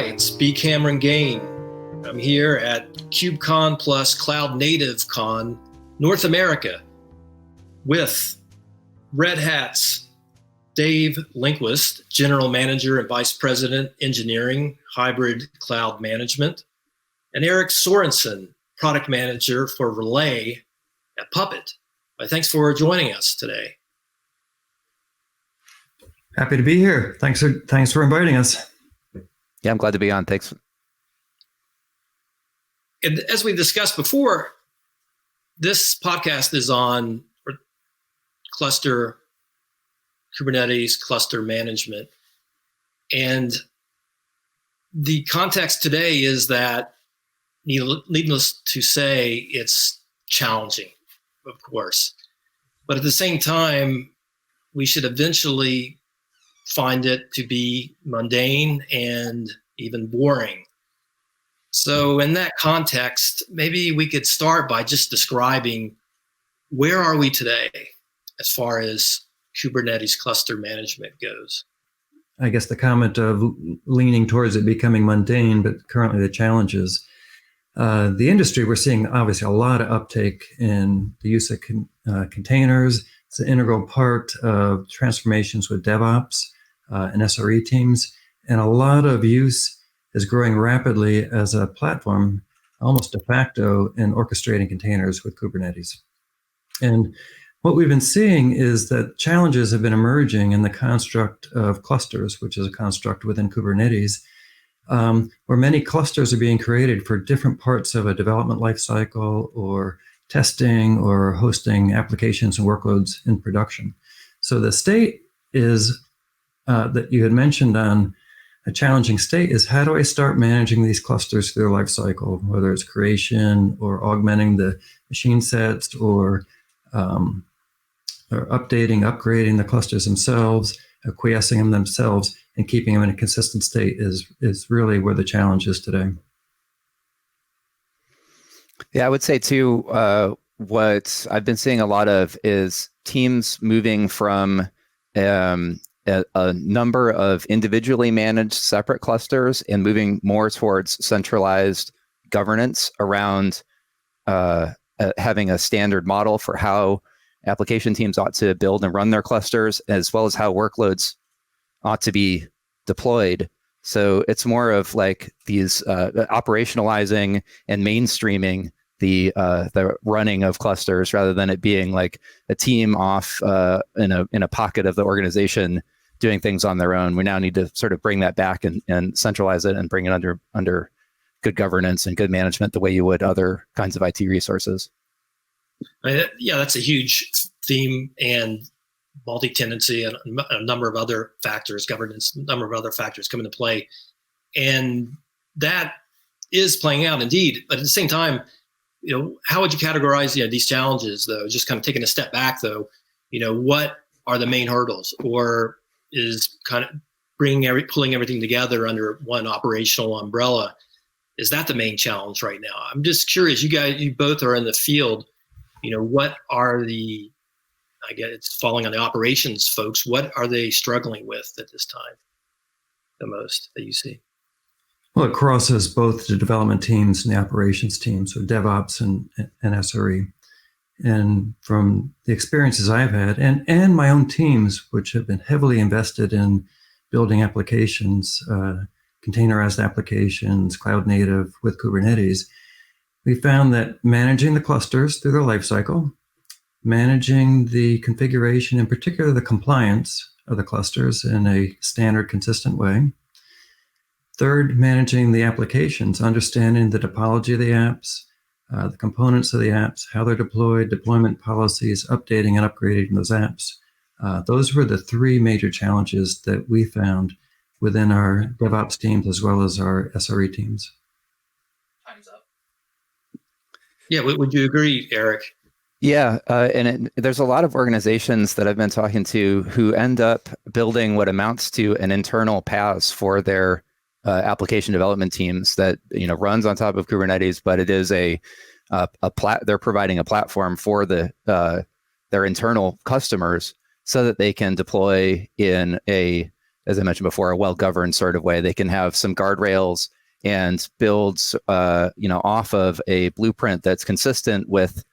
Hi, it's B. Cameron Gain. I'm here at KubeCon plus Cloud Native Con North America with Red Hat's Dave Lindquist, General Manager and Vice President, Engineering, Hybrid Cloud Management, and Eric Sorenson, Product Manager for Relay at Puppet. Thanks for joining us today. Happy to be here. Thanks for inviting us. Yeah, I'm glad to be on. Thanks. And as we discussed before, this podcast is on cluster Kubernetes, cluster management. And the context today is that, needless to say, it's challenging, of course. But at the same time, we should eventually find it to be mundane and even boring. So in that context, maybe we could start by just describing where are we today as far as Kubernetes cluster management goes. I guess the comment of leaning towards it becoming mundane, but currently the challenges. The industry, we're seeing obviously a lot of uptake in the use of containers. It's an integral part of transformations with DevOps and SRE teams. And a lot of use is growing rapidly as a platform, almost de facto, in orchestrating containers with Kubernetes. And what we've been seeing is that challenges have been emerging in the construct of clusters, which is a construct within Kubernetes, where many clusters are being created for different parts of a development lifecycle or testing or hosting applications and workloads in production. So the state is that you had mentioned on a challenging state is how do I start managing these clusters through their life cycle, whether it's creation or augmenting the machine sets or updating, upgrading the clusters themselves, acquiescing them themselves, and keeping them in a consistent state is really where the challenge is today. Yeah, I would say too, what I've been seeing a lot of is teams moving from a number of individually managed separate clusters and moving more towards centralized governance around having a standard model for how application teams ought to build and run their clusters, as well as how workloads ought to be deployed. So it's more of like these operationalizing and mainstreaming the running of clusters rather than it being like a team off in a pocket of the organization doing things on their own. We now need to sort of bring that back and centralize it and bring it under good governance and good management the way you would other kinds of IT resources. Yeah, that's a huge theme, and multi-tenancy and a number of other factors, governance, a number of other factors come into play. And that is playing out indeed. But at the same time, how would you categorize, these challenges though? Just kind of taking a step back though, what are the main hurdles, or is kind of pulling everything together under one operational umbrella? Is that the main challenge right now? I'm just curious, you both are in the field, what are I guess it's falling on the operations folks, what are they struggling with at this time the most that you see? Well, it crosses both the development teams and the operations teams, so DevOps and SRE. And from the experiences I've had and my own teams, which have been heavily invested in building applications, containerized applications, cloud native with Kubernetes, we found that managing the clusters through their lifecycle, managing the configuration, in particular the compliance of the clusters in a standard, consistent way. Third, managing the applications, understanding the topology of the apps, the components of the apps, how they're deployed, deployment policies, updating and upgrading those apps. Those were the three major challenges that we found within our DevOps teams as well as our SRE teams. Time's up. Yeah, would you agree, Eric? Yeah, there's a lot of organizations that I've been talking to who end up building what amounts to an internal PaaS for their application development teams that runs on top of Kubernetes, but it is they're providing a platform for their internal customers so that they can deploy in a as I mentioned before, a well-governed sort of way. They can have some guardrails and build, off of a blueprint that's consistent with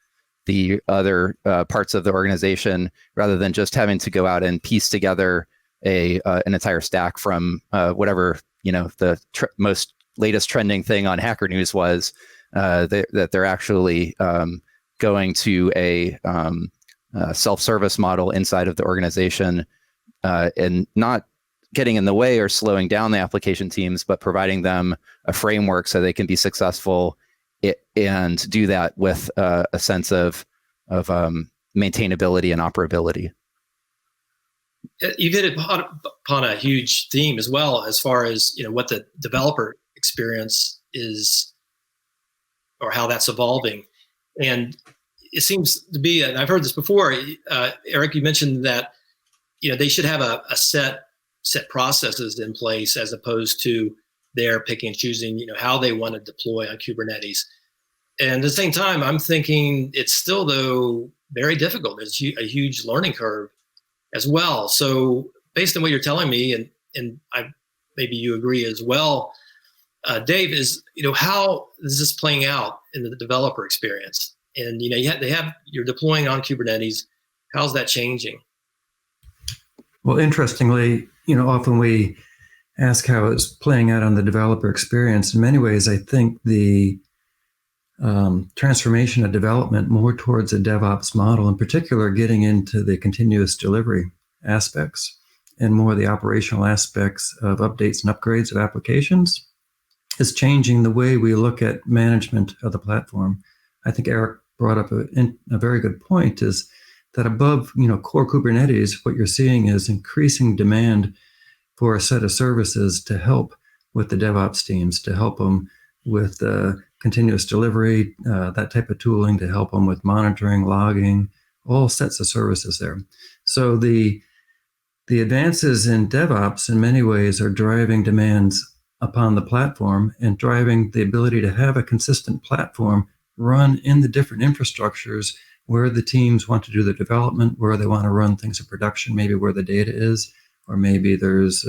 the other parts of the organization, rather than just having to go out and piece together an entire stack from whatever the most latest trending thing on Hacker News was. That they're actually going to a self-service model inside of the organization, and not getting in the way or slowing down the application teams, but providing them a framework so they can be successful and do that with a sense of maintainability and operability. You've hit upon a huge theme as well, as far as what the developer experience is, or how that's evolving. And it seems to be, and I've heard this before, Eric, you mentioned that they should have a set processes in place, as opposed to their picking and choosing how they want to deploy on Kubernetes. And at the same time, I'm thinking it's still, though, very difficult. There's a huge learning curve as well. So based on what you're telling me, and maybe you agree as well, Dave, is how is this playing out in the developer experience? And you're deploying on Kubernetes. How's that changing? Well, interestingly, often we ask how it's playing out on the developer experience. In many ways, I think the transformation of development more towards a DevOps model, in particular, getting into the continuous delivery aspects and more the operational aspects of updates and upgrades of applications, is changing the way we look at management of the platform. I think Eric brought up a very good point, is that above core Kubernetes, what you're seeing is increasing demand for a set of services to help with the DevOps teams, to help them with continuous delivery, that type of tooling, to help them with monitoring, logging, all sets of services there. So the advances in DevOps in many ways are driving demands upon the platform and driving the ability to have a consistent platform run in the different infrastructures where the teams want to do the development, where they want to run things in production, maybe where the data is, or maybe there's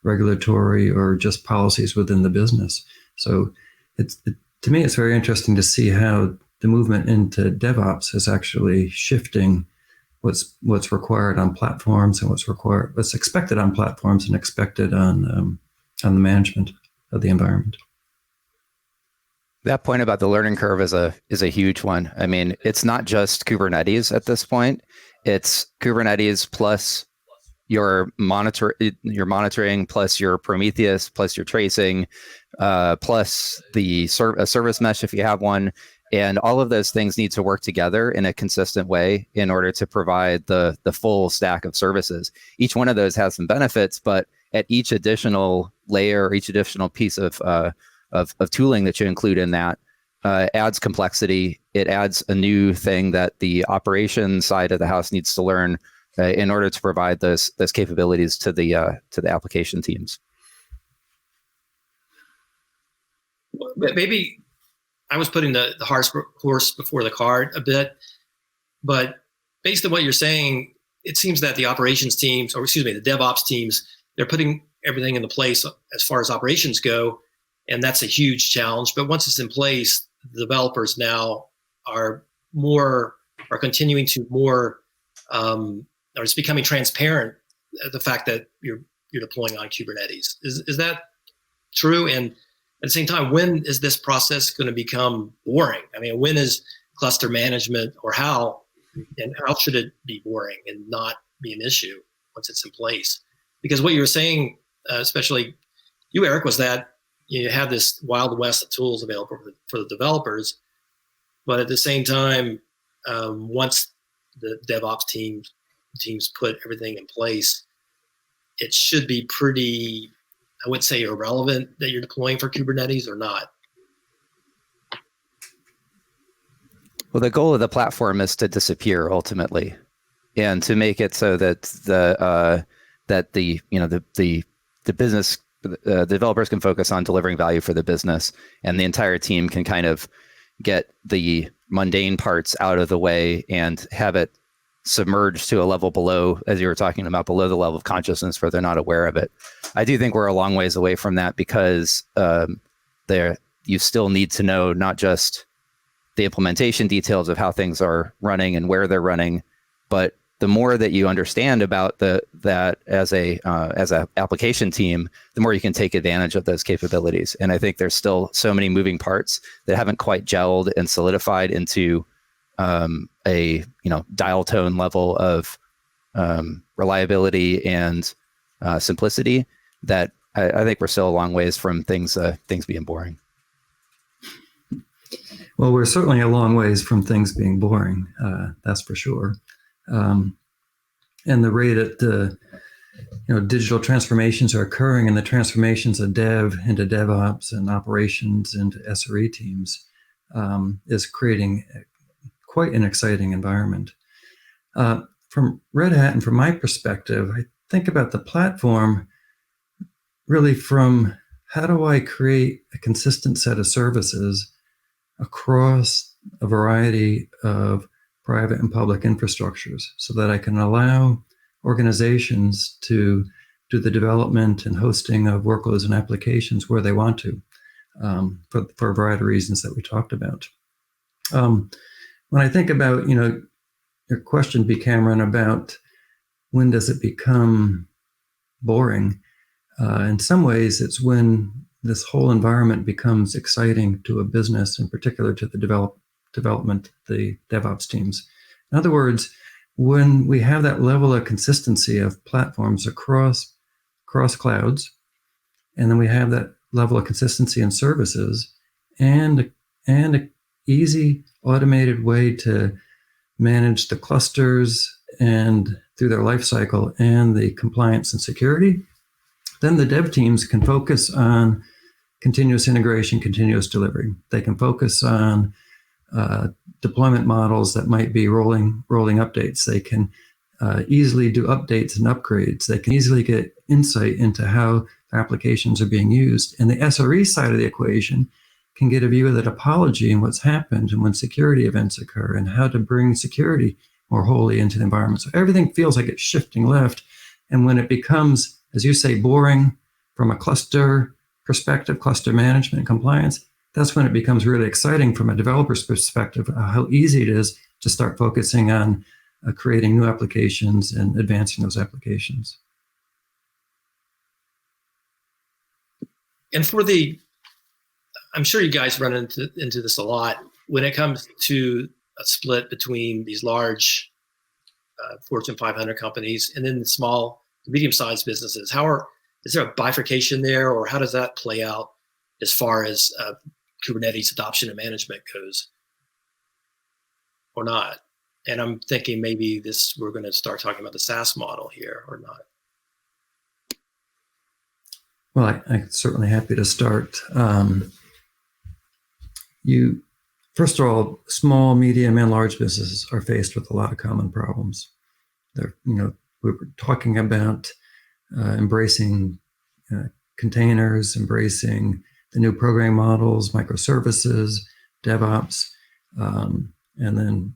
regulatory or just policies within the business. So to me, it's very interesting to see how the movement into DevOps is actually shifting what's required on platforms and what's expected on platforms and expected on the management of the environment. That point about the learning curve is a huge one. I mean, it's not just Kubernetes at this point. It's Kubernetes plus your monitoring, plus your Prometheus, plus your tracing, plus a service mesh if you have one. And all of those things need to work together in a consistent way in order to provide the full stack of services. Each one of those has some benefits, but at each additional layer, or each additional piece of tooling that you include in that adds complexity. It adds a new thing that the operations side of the house needs to learn in order to provide those capabilities to the application teams. Maybe I was putting the horse before the cart a bit, but based on what you're saying, it seems that the operations teams, the DevOps teams, they're putting everything into place as far as operations go, and that's a huge challenge. But once it's in place, the developers now are continuing to or it's becoming transparent, the fact that you're deploying on Kubernetes. Is that true? And at the same time, when is this process going to become boring? I mean, when is cluster management, or how should it be boring and not be an issue once it's in place? Because what you were saying, especially you, Eric, was that you have this wild west of tools available for the developers, but at the same time, once the DevOps teams put everything in place, it should be pretty, I would say, irrelevant that you're deploying for Kubernetes or not. Well, the goal of the platform is to disappear ultimately, and to make it so that the business, the developers can focus on delivering value for the business, and the entire team can kind of get the mundane parts out of the way and have it submerged to a level below, as you were talking about, below the level of consciousness where they're not aware of it. I do think we're a long ways away from that because you still need to know not just the implementation details of how things are running and where they're running, but the more that you understand about that as a application team, the more you can take advantage of those capabilities. And I think there's still so many moving parts that haven't quite gelled and solidified into a dial tone level of reliability and simplicity that I think we're still a long ways from things being boring. Well, we're certainly a long ways from things being boring. That's for sure. And the rate at digital transformations are occurring, and the transformations of dev into DevOps and operations into SRE teams is creating quite an exciting environment. From Red Hat and from my perspective, I think about the platform really from how do I create a consistent set of services across a variety of private and public infrastructures so that I can allow organizations to do the development and hosting of workloads and applications where they want to, for a variety of reasons that we talked about. When I think about, your question, B. Cameron, about when does it become boring, in some ways it's when this whole environment becomes exciting to a business, in particular to the development, the DevOps teams. In other words, when we have that level of consistency of platforms across clouds, and then we have that level of consistency in services and an easy automated way to manage the clusters and through their life cycle and the compliance and security, then the dev teams can focus on continuous integration, continuous delivery. They can focus on deployment models that might be rolling updates. They can easily do updates and upgrades. They can easily get insight into how applications are being used. And the SRE side of the equation can get a view of the topology and what's happened and when security events occur and how to bring security more wholly into the environment. So everything feels like it's shifting left. And when it becomes, as you say, boring from a cluster perspective, cluster management and compliance, that's when it becomes really exciting from a developer's perspective, how easy it is to start focusing on creating new applications and advancing those applications. And I'm sure you guys run into this a lot when it comes to a split between these large Fortune 500 companies and then the small, medium-sized businesses. Is there a bifurcation there, or how does that play out as far as Kubernetes adoption and management goes, or not? And I'm thinking maybe we're going to start talking about the SaaS model here, or not. Well, I'm certainly happy to start. First of all, small, medium, and large businesses are faced with a lot of common problems. We were talking about embracing containers, embracing the new programming models, microservices, DevOps, and then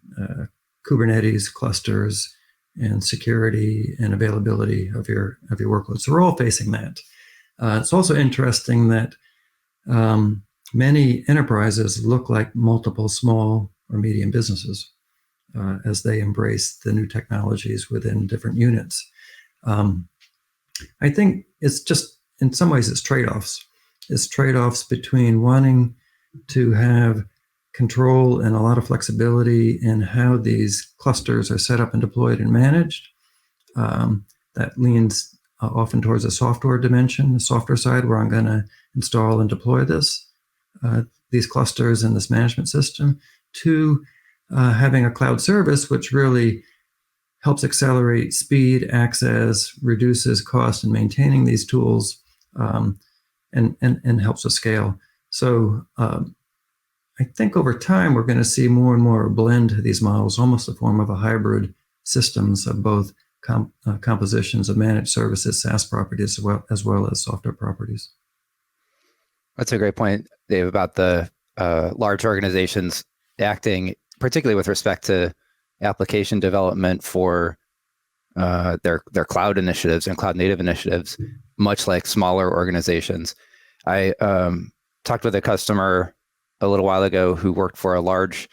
Kubernetes clusters and security and availability of your workloads. So we're all facing that. It's also interesting that many enterprises look like multiple small or medium businesses as they embrace the new technologies within different units. I think it's just, in some ways, it's trade-offs. It's trade-offs between wanting to have control and a lot of flexibility in how these clusters are set up and deployed and managed. That leans often towards a software dimension, the software side, where I'm going to install and deploy these clusters in this management system, to having a cloud service, which really helps accelerate speed, access, reduces cost in maintaining these tools, and helps us scale. So I think over time, we're going to see more and more blend these models, almost a form of a hybrid systems of both compositions of managed services, SaaS properties, as well as software properties. That's a great point, Dave, about the large organizations acting, particularly with respect to application development for their cloud initiatives and cloud native initiatives, much like smaller organizations. I talked with a customer a little while ago who worked for a large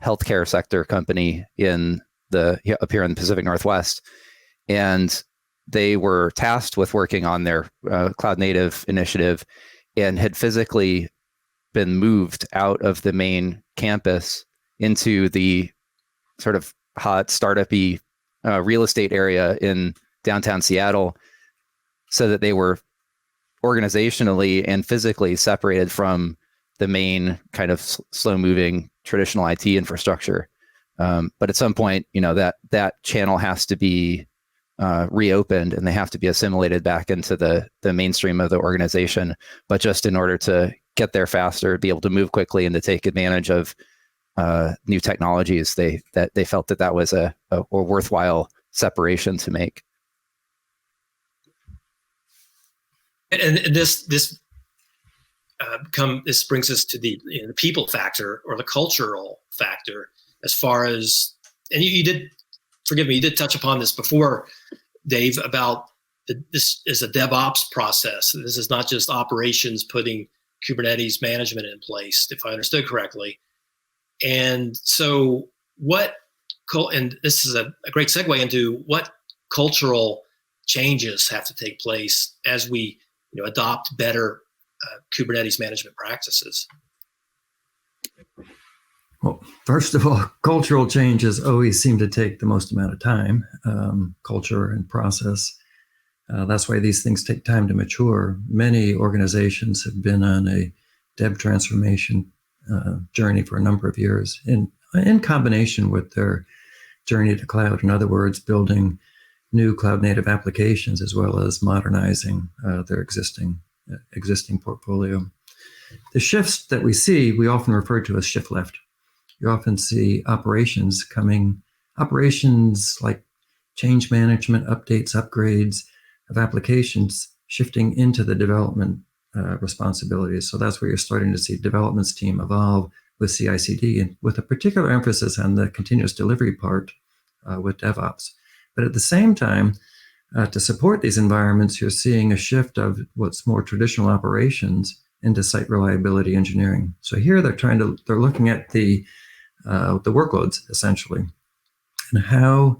healthcare sector company up here in the Pacific Northwest, and they were tasked with working on their cloud native initiative and had physically been moved out of the main campus into the sort of hot startup-y real estate area in downtown Seattle, so that they were organizationally and physically separated from the main kind of slow-moving traditional IT infrastructure. But at some point, that channel has to be reopened, and they have to be assimilated back into the mainstream of the organization. But just in order to get there faster, be able to move quickly, and to take advantage of new technologies, they felt that was a worthwhile separation to make. And this brings us to the people factor, or the cultural factor, as far as, and you did, forgive me, you did touch upon this before, Dave, about this is a DevOps process. This is not just operations putting Kubernetes management in place, if I understood correctly. And so and this is a great segue into what cultural changes have to take place as we adopt better Kubernetes management practices. Well, first of all, cultural changes always seem to take the most amount of time, culture and process. That's why these things take time to mature. Many organizations have been on a dev transformation journey for a number of years in combination with their journey to cloud. In other words, building new cloud native applications as well as modernizing their existing portfolio. The shifts that we see, we often refer to as shift left. You often see operations like change management, updates, upgrades of applications shifting into the development responsibilities. So that's where you're starting to see developments team evolve with CI/CD, and with a particular emphasis on the continuous delivery part with DevOps. But at the same time, to support these environments, you're seeing a shift of what's more traditional operations into site reliability engineering. So here they're looking at the workloads essentially, and how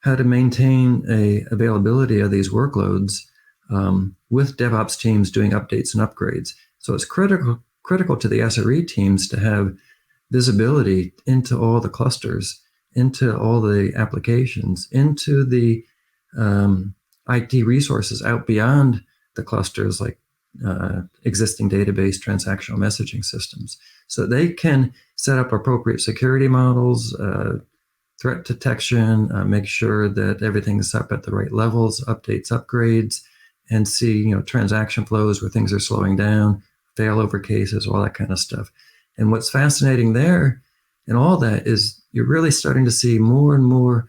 to maintain a availability of these workloads with DevOps teams doing updates and upgrades. So it's critical to the SRE teams to have visibility into all the clusters, into all the applications, into the IT resources out beyond the clusters, like existing database transactional messaging systems, so they can set up appropriate security models, threat detection, make sure that everything's up at the right levels, updates, upgrades, and see transaction flows where things are slowing down, failover cases, all that kind of stuff. And what's fascinating there and all that is you're really starting to see more and more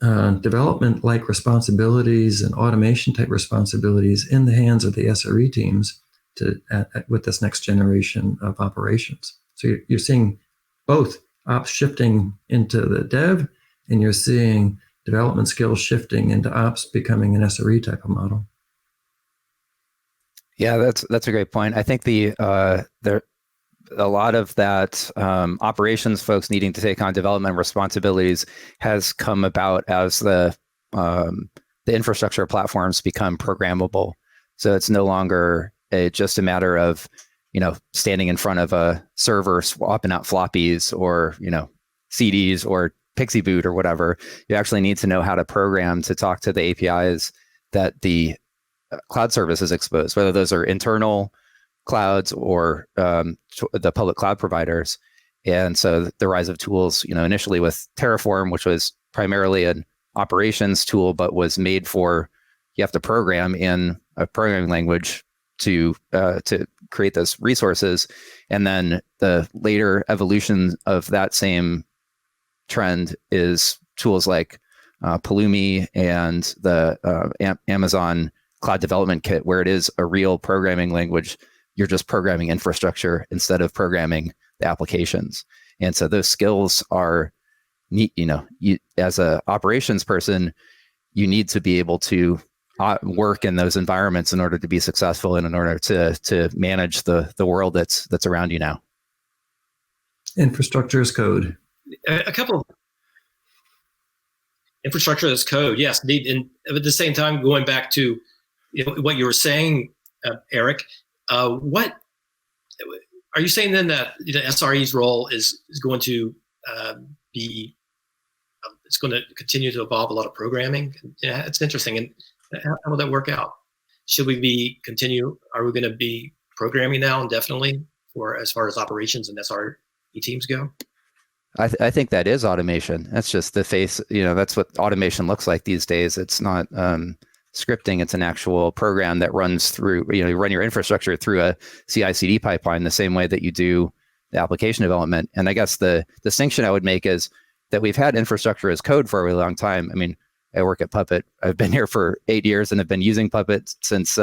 development-like responsibilities and automation-type responsibilities in the hands of the SRE teams with this next generation of operations. So you're seeing both ops shifting into the dev, and you're seeing development skills shifting into ops becoming an SRE type of model. Yeah, that's a great point. I think a lot of that operations folks needing to take on development responsibilities has come about as the infrastructure platforms become programmable. So it's no longer just a matter of standing in front of a server swapping out floppies or CDs or Pixie Boot or whatever. You actually need to know how to program to talk to the APIs that the cloud service is exposed, whether those are internal clouds or the public cloud providers. And so the rise of tools, initially with Terraform, which was primarily an operations tool, but was made for, you have to program in a programming language to create those resources. And then the later evolution of that same trend is tools like Pulumi and the Amazon Cloud Development Kit, where it is a real programming language. You're just programming infrastructure instead of programming the applications. And so those skills are you as a operations person, you need to be able to work in those environments in order to be successful and in order to manage the world that's around you now. Infrastructure as code. A couple of infrastructure as code, yes. And at the same time, going back to what you were saying, Eric, what are you saying then that SRE's role is going to be? It's going to continue to evolve a lot of programming. Yeah, it's interesting. And how will that work out? Should we are we going to be programming now indefinitely as far as operations and SRE teams go? I think that is automation. That's just the face, that's what automation looks like these days. It's not scripting. It's an actual program that runs through, you run your infrastructure through a CI/CD pipeline the same way that you do the application development. And I guess the distinction I would make is that we've had infrastructure as code for a really long time. I mean, I work at Puppet. I've been here for 8 years and have been using Puppet since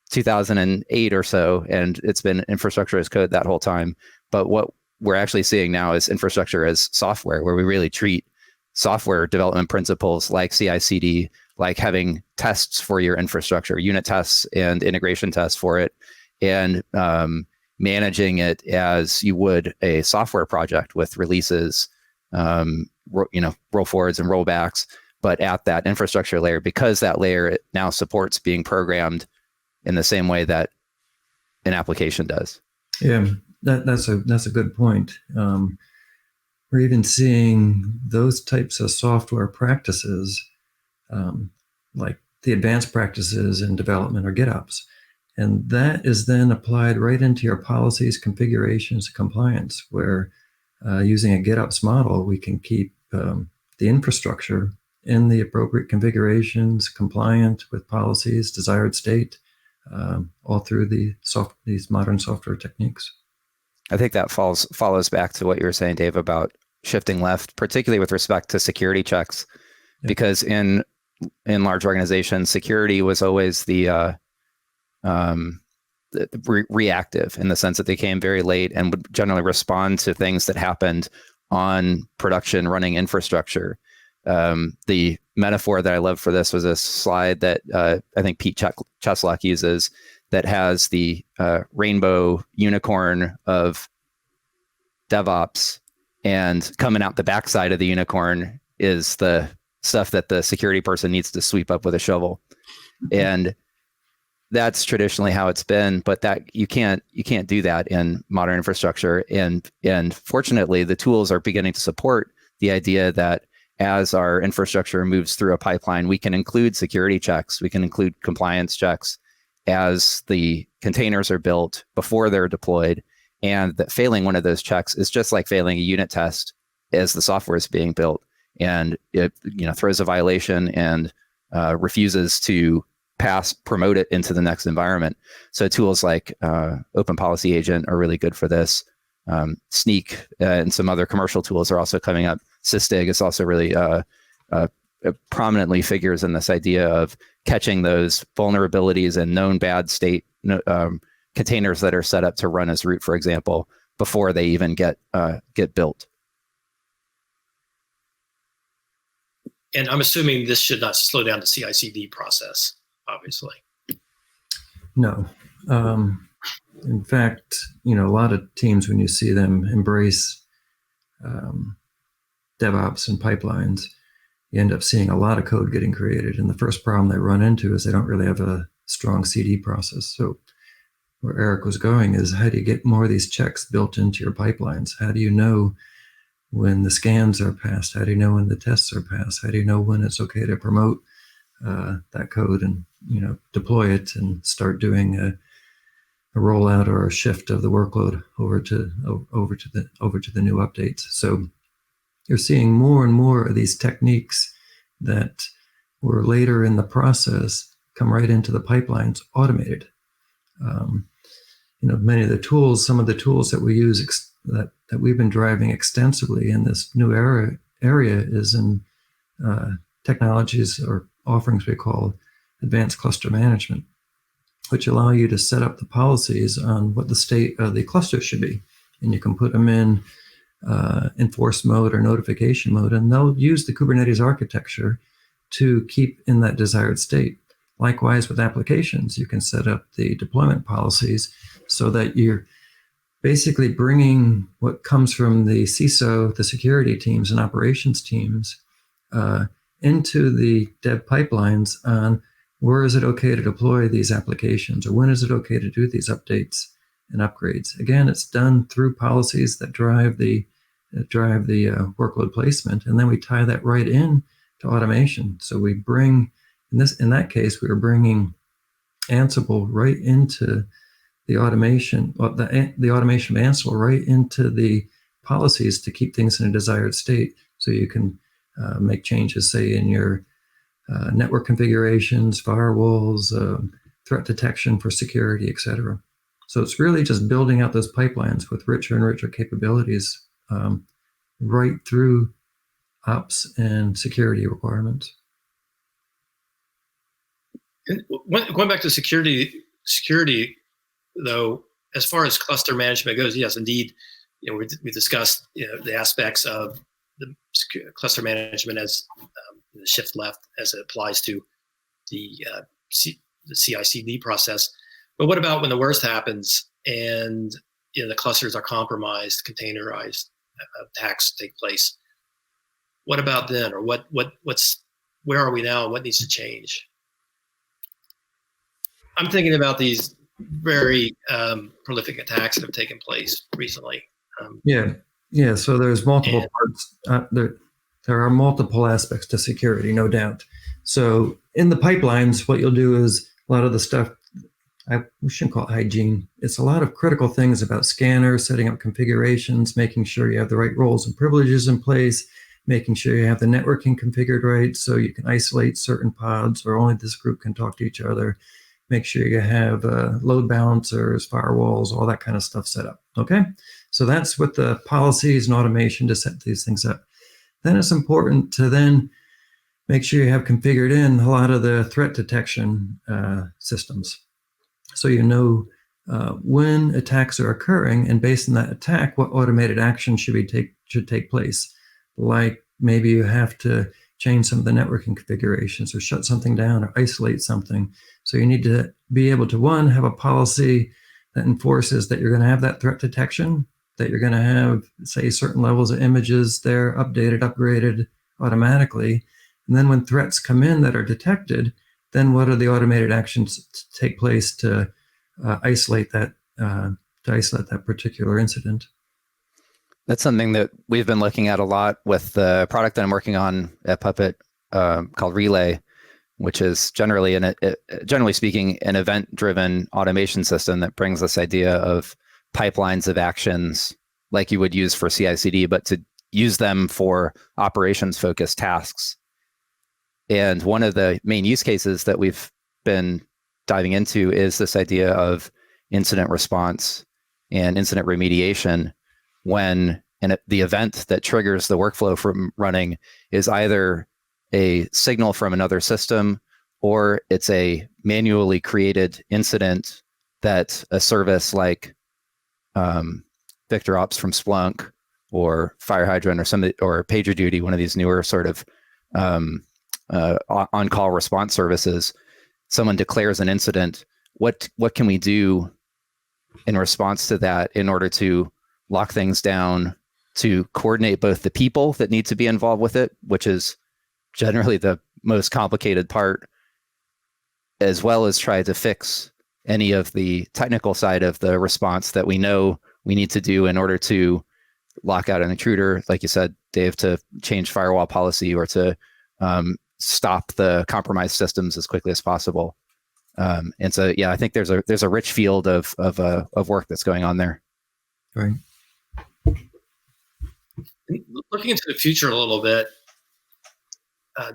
2008 or so. And it's been infrastructure as code that whole time. But what we're actually seeing now is infrastructure as software, where we really treat software development principles like CI/CD, like having tests for your infrastructure, unit tests and integration tests for it, and managing it as you would a software project with releases, roll forwards and rollbacks, but at that infrastructure layer, because that layer it now supports being programmed in the same way that an application does. Yeah, that's a good point. We're even seeing those types of software practices, like the advanced practices in development or GitOps. And that is then applied right into your policies, configurations, compliance, where using a GitOps model, we can keep the infrastructure in the appropriate configurations, compliant with policies, desired state, all through these modern software techniques. I think that follows back to what you were saying, Dave, about shifting left, particularly with respect to security checks, because in large organizations, security was always the reactive, in the sense that they came very late and would generally respond to things that happened on production running infrastructure. The metaphor that I love for this was a slide that I think Pete Cheslock uses, that has the rainbow unicorn of DevOps, and coming out the backside of the unicorn is the stuff that the security person needs to sweep up with a shovel. And that's traditionally how it's been, but that you can't do that in modern infrastructure. And fortunately, the tools are beginning to support the idea that as our infrastructure moves through a pipeline, we can include security checks, we can include compliance checks as the containers are built before they're deployed, and that failing one of those checks is just like failing a unit test as the software is being built, and it throws a violation and refuses to promote it into the next environment. So tools like Open Policy Agent are really good for this. Sneak and some other commercial tools are also coming up. Sysdig is also really prominently figures in this idea of catching those vulnerabilities and known bad state containers that are set up to run as root, for example, before they even get built. And I'm assuming this should not slow down the CI/CD process, obviously. No. In fact, a lot of teams, when you see them embrace DevOps and pipelines, you end up seeing a lot of code getting created. And the first problem they run into is they don't really have a strong CD process. So where Eric was going is, how do you get more of these checks built into your pipelines? How do you know when the scans are passed? How do you know when the tests are passed? How do you know when it's okay to promote that code and deploy it and start doing a rollout or a shift of the workload over to the new updates? So you're seeing more and more of these techniques that were later in the process come right into the pipelines automated. Many of the tools, some of the tools that we use that we've been driving extensively in this new area is in technologies or offerings we call advanced cluster management, which allow you to set up the policies on what the state of the cluster should be. And you can put them in enforce mode or notification mode, and they'll use the Kubernetes architecture to keep in that desired state. Likewise, with applications, you can set up the deployment policies so that you're basically bringing what comes from the CISO, the security teams and operations teams, into the dev pipelines on where is it okay to deploy these applications, or when is it okay to do these updates and upgrades. Again, it's done through policies that drive the workload placement, and then we tie that right in to automation. So we bring, in that case, we were bringing Ansible right into the automation, the automation of Ansible right into the policies to keep things in a desired state. So you can make changes, say, in your network configurations, firewalls, threat detection for security, etc. So it's really just building out those pipelines with richer and richer capabilities right through ops and security requirements. And going back to security though, as far as cluster management goes, yes, indeed, we discussed the aspects of the cluster management as the shift left as it applies to the CI/CD process. But what about when the worst happens and the clusters are compromised, containerized, attacks take place? What about then, or where are we now? What needs to change? I'm thinking about these very prolific attacks that have taken place recently. Yeah. So there's multiple parts. There are multiple aspects to security, no doubt. So in the pipelines, what you'll do is a lot of the stuff, we shouldn't call it hygiene. It's a lot of critical things about scanners, setting up configurations, making sure you have the right roles and privileges in place, making sure you have the networking configured right so you can isolate certain pods or only this group can talk to each other. Make sure you have load balancers, firewalls, all that kind of stuff set up, okay? So that's with the policies and automation to set these things up. Then it's important to then make sure you have configured in a lot of the threat detection systems. So you know when attacks are occurring, and based on that attack, what automated action should take place. Like maybe you have to change some of the networking configurations or shut something down or isolate something. So you need to be able to, one, have a policy that enforces that you're going to have that threat detection, that you're going to have, say, certain levels of images there updated, upgraded automatically. And then when threats come in that are detected, then what are the automated actions to take place to isolate that particular incident? That's something that we've been looking at a lot with the product that I'm working on at Puppet called Relay, which is generally speaking, an event-driven automation system that brings this idea of pipelines of actions like you would use for CI/CD, but to use them for operations-focused tasks. And one of the main use cases that we've been diving into is this idea of incident response and incident remediation when the event that triggers the workflow from running is either a signal from another system or it's a manually created incident that a service like VictorOps from Splunk or FireHydrant or PagerDuty, one of these newer sort of on-call response services, someone declares an incident. What can we do in response to that in order to lock things down, to coordinate both the people that need to be involved with it, which is generally the most complicated part, as well as try to fix any of the technical side of the response that we know we need to do in order to lock out an intruder, like you said, Dave, to change firewall policy or to stop the compromised systems as quickly as possible. And so, yeah, I think there's a rich field of work that's going on there. Right. Looking into the future a little bit,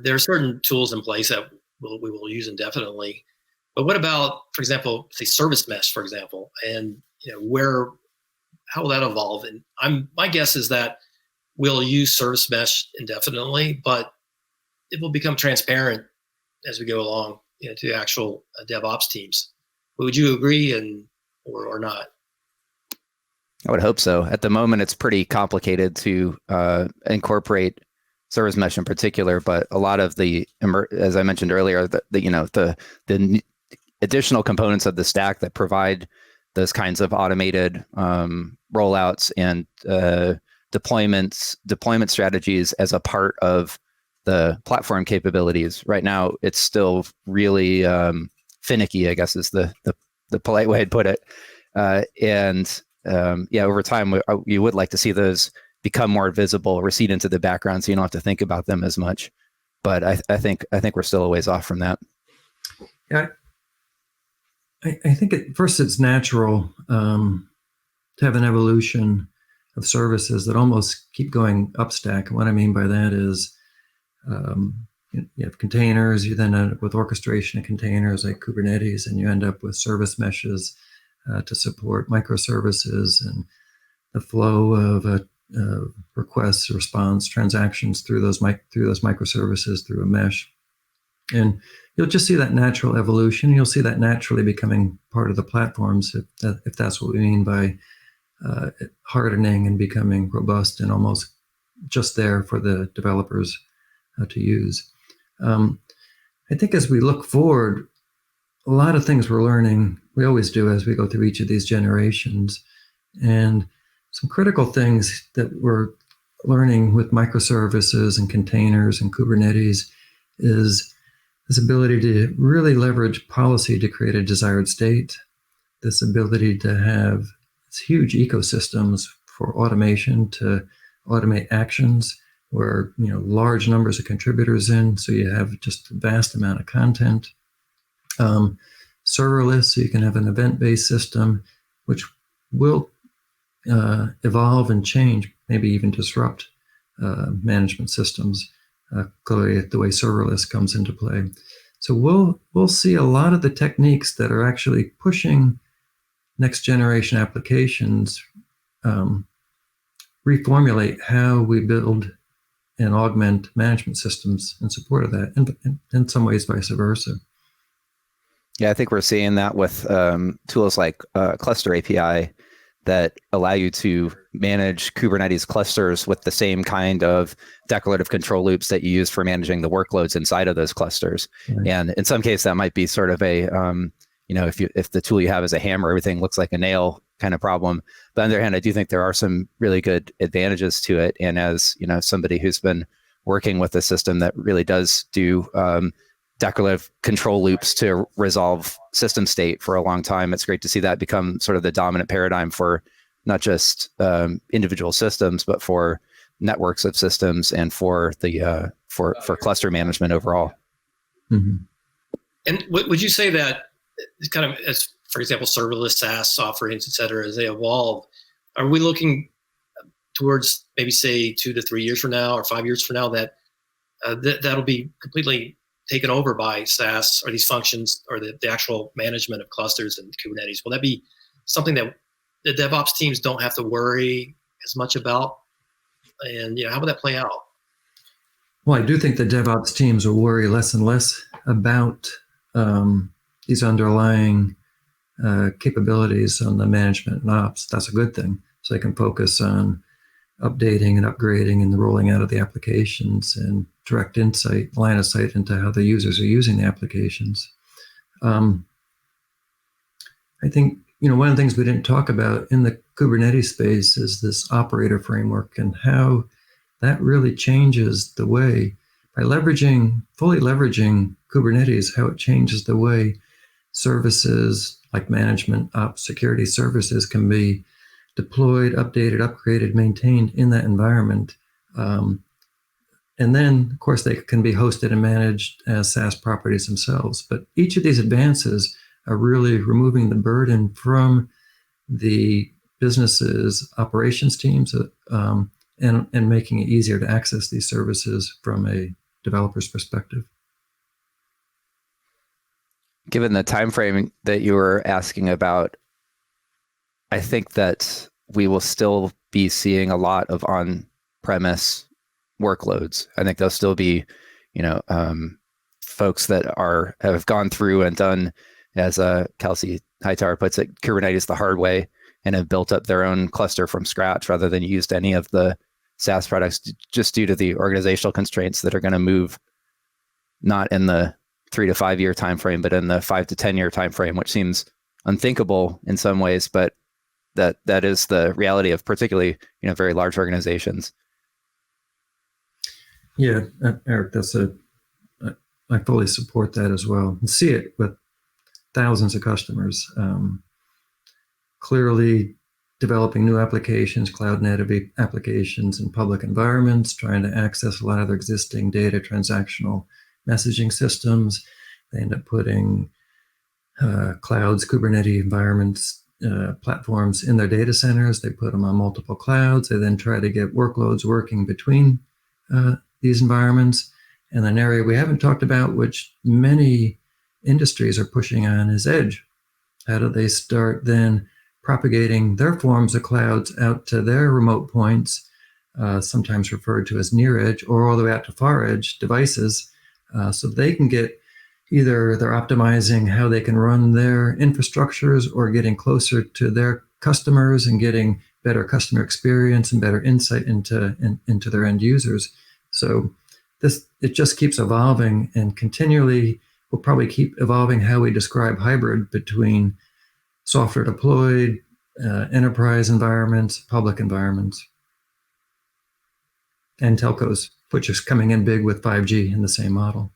there are certain tools in place that we will use indefinitely. But what about, for example, say service mesh, for example, and how will that evolve? And my guess is that we'll use service mesh indefinitely, but it will become transparent as we go along to the actual DevOps teams. Would you agree or not? I would hope so. At the moment, it's pretty complicated to incorporate service mesh in particular, but a lot of the, as I mentioned earlier, the additional components of the stack that provide those kinds of automated rollouts and deployment strategies as a part of the platform capabilities. Right now, it's still really finicky, I guess is the polite way to put it. Over time, you would like to see those become more visible, recede into the background, so you don't have to think about them as much. But I think we're still a ways off from that. Yeah, I think at first it's natural to have an evolution of services that almost keep going upstack. And what I mean by that is you have containers, you then end up with orchestration of containers like Kubernetes, and you end up with service meshes to support microservices and the flow of requests, response, transactions through those microservices through a mesh. And you'll just see that natural evolution. You'll see that naturally becoming part of the platforms, if that's what we mean by hardening and becoming robust and almost just there for the developers to use. I think as we look forward, a lot of things we're learning, we always do as we go through each of these generations. And some critical things that we're learning with microservices and containers and Kubernetes is this ability to really leverage policy to create a desired state, this ability to have huge ecosystems for automation to automate actions where large numbers of contributors in, so you have just a vast amount of content. Serverless, so you can have an event-based system, which will evolve and change, maybe even disrupt management systems. Clearly, the way serverless comes into play. So we'll see a lot of the techniques that are actually pushing next generation applications reformulate how we build and augment management systems in support of that, and in some ways vice versa. Yeah, I think we're seeing that with tools like Cluster API that allow you to manage Kubernetes clusters with the same kind of declarative control loops that you use for managing the workloads inside of those clusters. Right. And in some case, that might be sort of a, if the tool you have is a hammer, everything looks like a nail kind of problem. But on the other hand, I do think there are some really good advantages to it. And as somebody who's been working with a system that really does do declarative control loops to resolve system state for a long time, it's great to see that become sort of the dominant paradigm for not just individual systems, but for networks of systems and for the for cluster management overall. Mm-hmm. And would you say that it's kind of, as for example, serverless SaaS offerings, et cetera, as they evolve, are we looking towards maybe say 2 to 3 years from now or 5 years from now that that'll be completely taken over by SaaS or these functions or the actual management of clusters and Kubernetes? Will that be something that the DevOps teams don't have to worry as much about? And how will that play out? Well, I do think the DevOps teams will worry less and less about these underlying capabilities on the management and ops. That's a good thing. So they can focus on updating and upgrading and the rolling out of the applications and direct insight, line of sight into how the users are using the applications. I think, one of the things we didn't talk about in the Kubernetes space is this operator framework and how that really changes the way, by fully leveraging Kubernetes, how it changes the way services like management, ops, security services can be deployed, updated, upgraded, maintained in that environment. And then, of course, they can be hosted and managed as SaaS properties themselves. But each of these advances are really removing the burden from the business's operations teams and making it easier to access these services from a developer's perspective. Given the time frame that you were asking about, I think that we will still be seeing a lot of on-premise workloads. I think there'll still be, folks that have gone through and done, as Kelsey Hightower puts it, Kubernetes the hard way, and have built up their own cluster from scratch rather than used any of the SaaS products just due to the organizational constraints that are going to move not in the 3 to 5 year time frame, but in the 5 to 10 year time frame, which seems unthinkable in some ways, but that is the reality of particularly very large organizations. Yeah, Eric, I fully support that as well. And see it with thousands of customers. Clearly developing new applications, cloud native applications in public environments, trying to access a lot of their existing data transactional messaging systems. They end up putting clouds, Kubernetes environments, platforms in their data centers. They put them on multiple clouds. They then try to get workloads working between these environments. And an area we haven't talked about, which many industries are pushing on, is edge. How do they start then propagating their forms of clouds out to their remote points, sometimes referred to as near edge, or all the way out to far edge devices, so they can get either they're optimizing how they can run their infrastructures or getting closer to their customers and getting better customer experience and better insight into their end users. So it just keeps evolving and continually will probably keep evolving how we describe hybrid between software deployed, enterprise environments, public environments, and telcos, which is coming in big with 5G in the same model.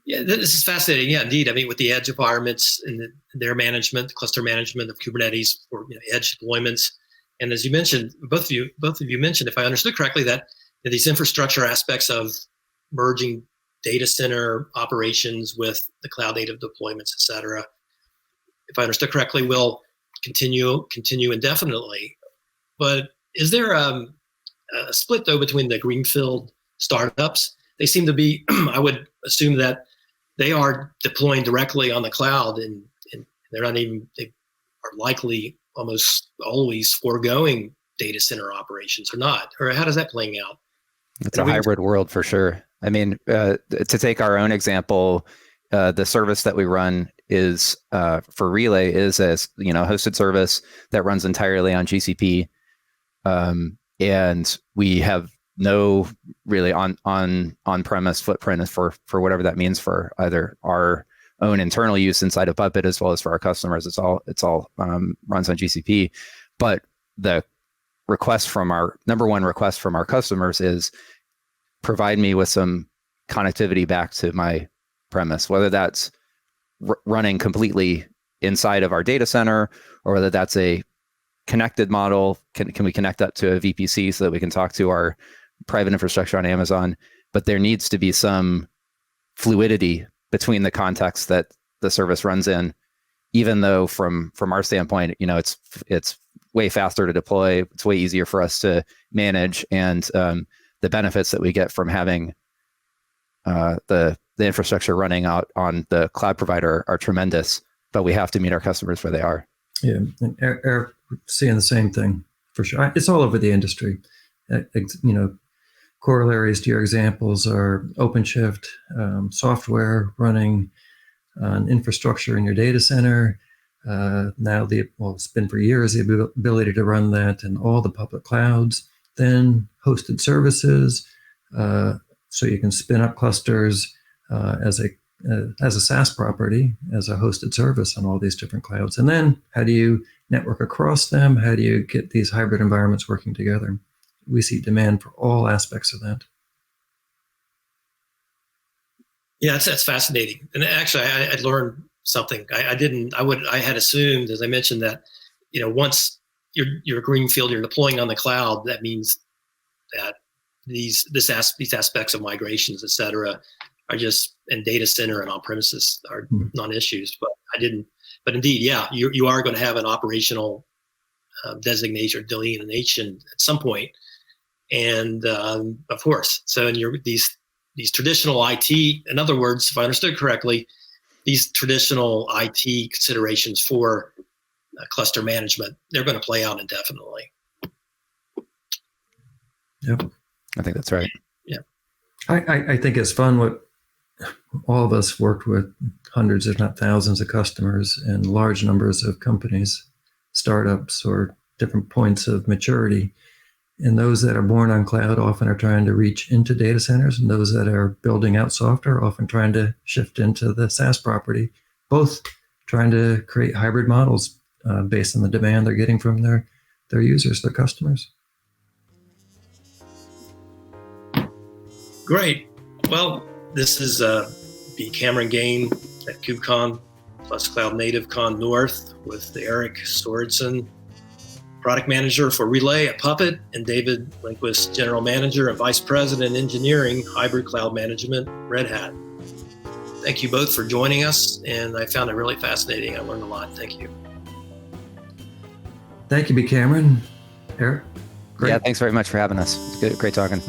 Yeah, this is fascinating. Yeah, indeed. I mean, with the edge environments and their management, the cluster management of Kubernetes for edge deployments, and as you mentioned, both of you mentioned, if I understood correctly, that these infrastructure aspects of merging data center operations with the cloud native deployments, et cetera, if I understood correctly, will continue indefinitely. But is there a split, though, between the greenfield startups? They seem to be, I would assume that they are deploying directly on the cloud, and they are likely almost always foregoing data center operations, or not? Or how does that playing out? It's a hybrid world for sure. I mean, to take our own example, the service that we run is for Relay is a hosted service that runs entirely on GCP, and we have no really on-premise footprint for whatever that means for either our own internal use inside of Puppet as well as for our customers. It's all runs on GCP, but the number one request from our customers is provide me with some connectivity back to my premise, whether that's running completely inside of our data center or whether that's a connected model. Can we connect that to a VPC so that we can talk to our private infrastructure on Amazon? But there needs to be some fluidity between the context that the service runs in, even though from our standpoint, it's way faster to deploy. It's way easier for us to manage, and the benefits that we get from having the infrastructure running out on the cloud provider are tremendous. But we have to meet our customers where they are. Yeah, and Eric, seeing the same thing for sure. It's all over the industry. Corollaries to your examples are OpenShift, software running on infrastructure in your data center. Now it's been for years, the ability to run that in all the public clouds, then hosted services, so you can spin up clusters as a SaaS property, as a hosted service on all these different clouds. And then how do you network across them? How do you get these hybrid environments working together? We see demand for all aspects of that. Yeah, that's fascinating. And actually, I learned something. I had assumed, as I mentioned, that once you're greenfield, you're deploying on the cloud. That means that these aspects of migrations, et cetera, are just in data center and on premises are non-issues. But I didn't. But indeed, yeah, you are going to have an operational designation or delineation at some point. And of course, so in these traditional IT, in other words, if I understood correctly, these traditional IT considerations for cluster management, they're going to play out indefinitely. Yep, I think that's right. Yeah, I think it's fun what all of us worked with hundreds, if not thousands, of customers and large numbers of companies. startups or different points of maturity. And those that are born on cloud often are trying to reach into data centers, and those that are building out software are often trying to shift into the SaaS property, both trying to create hybrid models based on the demand they're getting from their users, their customers. Great. Well, this is B. Cameron Gain at KubeCon plus Cloud Native Con North with Eric Sorenson, Product Manager for Relay at Puppet, and David Lindquist, General Manager and Vice President Engineering, Hybrid Cloud Management, Red Hat. Thank you both for joining us, and I found it really fascinating. I learned a lot. Thank you. Thank you, B. Cameron. Eric? Great. Yeah, thanks very much for having us. It's good, great talking.